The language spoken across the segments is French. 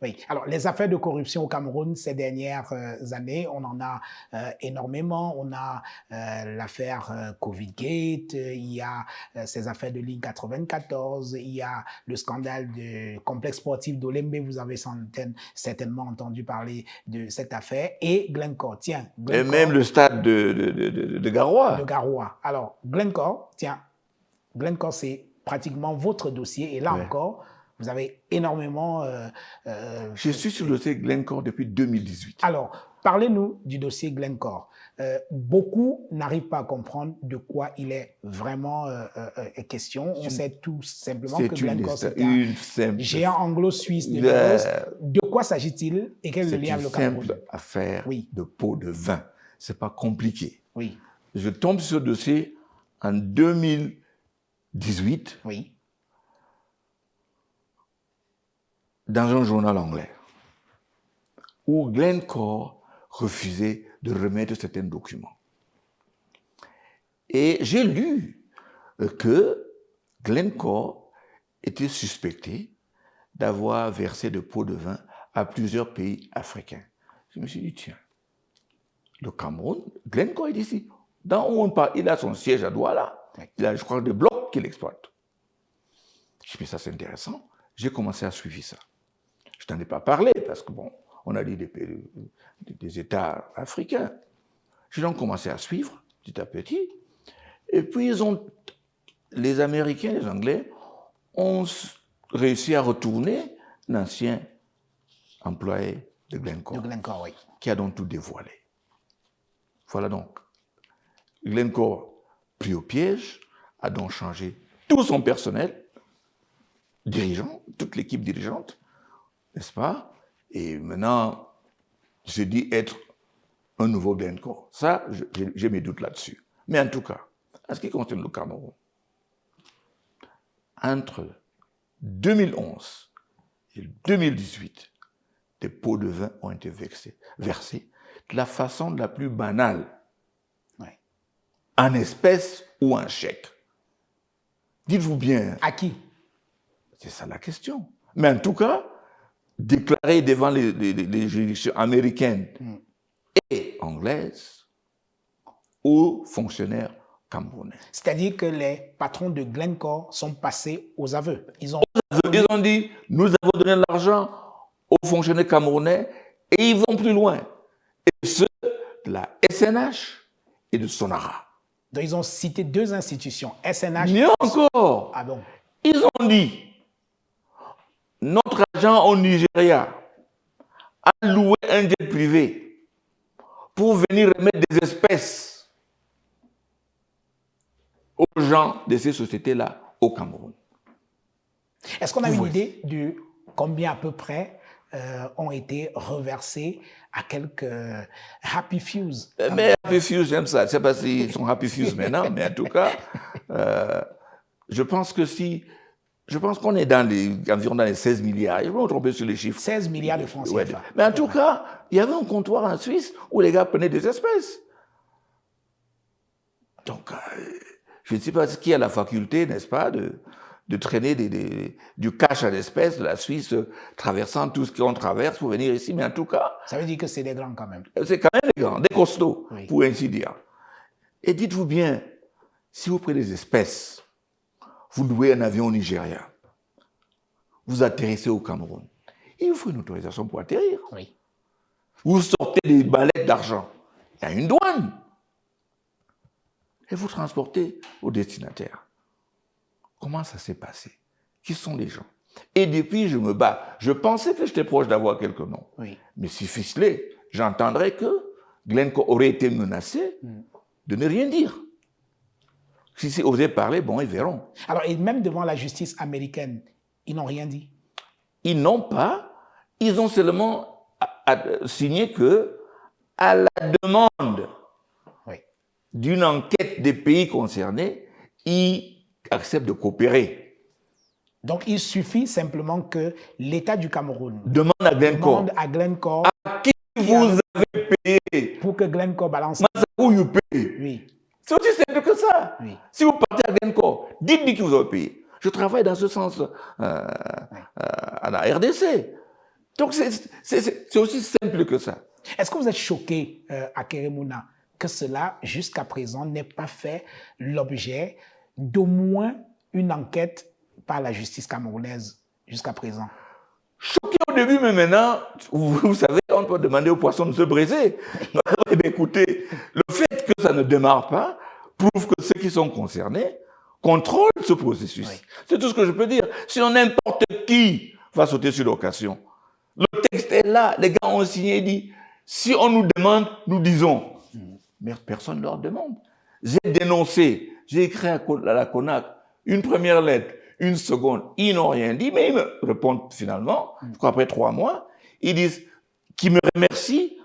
Oui, alors les affaires de corruption au Cameroun ces dernières années, on en a énormément. On a l'affaire Covid-Gate, il y a ces affaires de Ligue 94, il y a le scandale du complexe sportif d'Olembe, vous avez certainement entendu parler de cette affaire, et Glencore, tiens. Glencore, et même le stade de Garoua. De Garoua. Alors, Glencore, tiens, Glencore, c'est pratiquement votre dossier, et là encore, vous avez énormément... Je suis sur le dossier Glencore depuis 2018. Alors, parlez-nous du dossier Glencore. Beaucoup n'arrivent pas à comprendre de quoi il est vraiment question. On sait tout simplement que Glencore, c'est un géant anglo-suisse de négoce. De quoi s'agit-il et quel est le lien avec le Cameroun? C'est une simple affaire de pot de vin. Ce n'est pas compliqué. Oui. Je tombe sur ce dossier en 2018. Oui. Dans un journal anglais, où Glencore refusait de remettre certains documents. Et j'ai lu que Glencore était suspecté d'avoir versé de pots de vin à plusieurs pays africains. Je me suis dit, tiens, le Cameroun, Glencore est ici. Dans où on parle, il a son siège à Douala. Il a, je crois, des blocs qu'il exploite. Je me suis dit, ça c'est intéressant. J'ai commencé à suivre ça. Je n'en ai pas parlé parce que, bon, on a dit des États africains. J'ai donc commencé à suivre petit à petit. Et puis, les Américains, les Anglais, ont réussi à retourner l'ancien employé de Glencore, oui. Qui a donc tout dévoilé. Voilà donc. Glencore, pris au piège, a donc changé tout son personnel, dirigeant, toute l'équipe dirigeante, n'est-ce pas? Et maintenant, je dis être un nouveau Glencore. Ça, j'ai mes doutes là-dessus. Mais en tout cas, en ce qui concerne le Cameroun, entre 2011 et 2018, des pots de vin ont été versés de la façon la plus banale, en espèces ou en chèques. Dites-vous bien. À qui? C'est ça la question. Mais en tout cas, déclaré devant les juridictions américaines et anglaises aux fonctionnaires camerounais. C'est-à-dire que les patrons de Glencore sont passés aux aveux. Ils ont dit, nous avons donné l'argent aux fonctionnaires camerounais et ils vont plus loin. Et ceux de la SNH et de Sonara. Donc ils ont cité deux institutions, SNH... Mieux encore. Ah bon? Ils ont dit, notre agent au Nigeria a loué un jet privé pour venir remettre des espèces aux gens de ces sociétés-là au Cameroun. Est-ce qu'on a une idée de combien à peu près ont été reversés à quelques Happy Fews? Mais Happy Fews, j'aime ça. Je ne sais pas s'ils sont Happy Fews maintenant, mais en tout cas, je pense qu'on est environ dans les 16 milliards. Je vais me tromper sur les chiffres. 16 milliards de francs CFA. Mais en tout cas, il y avait un comptoir en Suisse où les gars prenaient des espèces. Donc, je ne sais pas qui a la faculté, n'est-ce pas, de traîner du cash à l'espèce de la Suisse, traversant tout ce qu'on traverse pour venir ici. Mais en tout cas... Ça veut dire que c'est des grands quand même. C'est quand même des grands, des costauds, pour ainsi dire. Et dites-vous bien, si vous prenez des espèces, vous louez un avion au Nigeria, vous atterrissez au Cameroun, il vous faut une autorisation pour atterrir. Oui. Vous sortez des ballettes d'argent, il y a une douane. Et vous transportez au destinataire. Comment ça s'est passé? Qui sont les gens? Et depuis, je me bats. Je pensais que j'étais proche d'avoir quelques noms. Oui. Mais si ficelé, j'entendrais que Glencore aurait été menacé de ne rien dire. Si c'est osé parler, bon, ils verront. Alors, et même devant la justice américaine, ils n'ont rien dit? Ils n'ont pas. Ils ont seulement signé que, à la demande d'une enquête des pays concernés, ils acceptent de coopérer. Donc, il suffit simplement que l'État du Cameroun demande à Glencore à qui vous avez payé pour que Glencore balance. Où vous payez. Oui. C'est aussi simple que ça. Oui. Si vous partez à Glencore, dites-lui qui vous avez payé. Je travaille dans ce sens à la RDC. Donc, c'est aussi simple que ça. Est-ce que vous êtes choqué, à Keremouna, que cela, jusqu'à présent, n'ait pas fait l'objet d'au moins une enquête par la justice camerounaise jusqu'à présent? Choqué au début, mais maintenant, vous savez, on peut demander aux poissons de se briser. Eh bien, écoutez, le fait que ça ne démarre pas prouve que ceux qui sont concernés contrôlent ce processus. Oui. C'est tout ce que je peux dire. Sinon, n'importe qui va sauter sur l'occasion. Le texte est là, les gars ont signé et dit, si on nous demande, nous disons. Mais personne ne leur demande. J'ai dénoncé, j'ai écrit à la CONAC une première lettre, une seconde, ils n'ont rien dit, mais ils me répondent finalement, je crois après 3 mois, ils disent qu'ils me remercient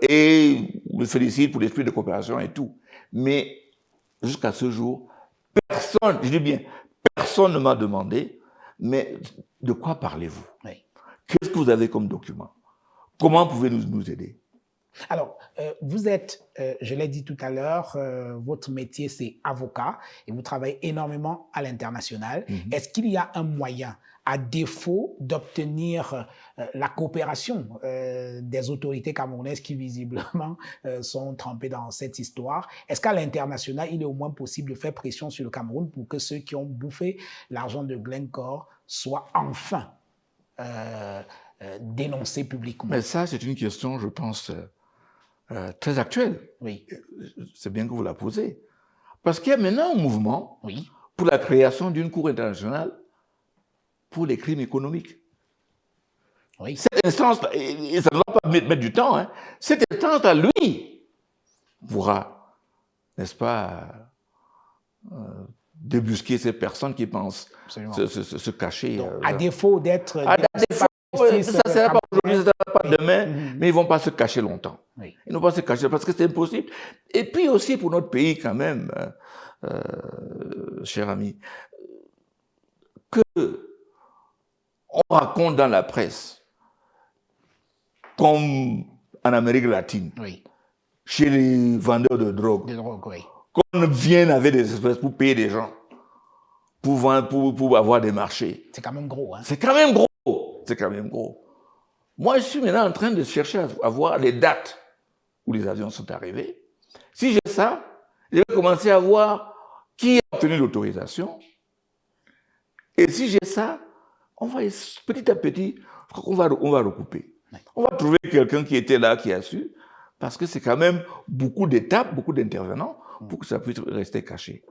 et me félicitent pour l'esprit de coopération et tout. Mais jusqu'à ce jour, personne, je dis bien, personne ne m'a demandé, mais de quoi parlez-vous? Oui. Qu'est-ce que vous avez comme document? Comment pouvez-vous nous aider? Alors, vous êtes, je l'ai dit tout à l'heure, votre métier c'est avocat et vous travaillez énormément à l'international. Est-ce qu'il y a un moyen, à défaut d'obtenir la coopération des autorités camerounaises qui visiblement sont trempées dans cette histoire, est-ce qu'à l'international, il est au moins possible de faire pression sur le Cameroun pour que ceux qui ont bouffé l'argent de Glencore soient enfin dénoncés publiquement? Mais ça, c'est une question, je pense, très actuelle. Oui. C'est bien que vous la posez. Parce qu'il y a maintenant un mouvement pour la création d'une cour internationale pour les crimes économiques. Oui. Cette instance, et ça ne va pas mettre du temps, hein, cette instance-là, lui, pourra, n'est-ce pas, débusquer ces personnes qui pensent se cacher. Donc, à défaut d'être... Ça ne sera pas aujourd'hui, ça ne sera pas demain, mais ils ne vont pas se cacher longtemps. Oui. Ils ne vont pas se cacher parce que c'est impossible. Et puis aussi pour notre pays quand même, cher ami, que on raconte dans la presse, comme en Amérique latine, chez les vendeurs de drogue, qu'on vienne avec des espèces pour payer des gens, pour avoir des marchés. C'est quand même gros. Hein? C'est quand même gros. C'est quand même gros. Moi, je suis maintenant en train de chercher à voir les dates où les avions sont arrivés. Si j'ai ça, je vais commencer à voir qui a obtenu l'autorisation. Et si j'ai ça, on va petit à petit, on va recouper. On va trouver quelqu'un qui était là, qui a su, parce que c'est quand même beaucoup d'étapes, beaucoup d'intervenants pour que ça puisse rester caché.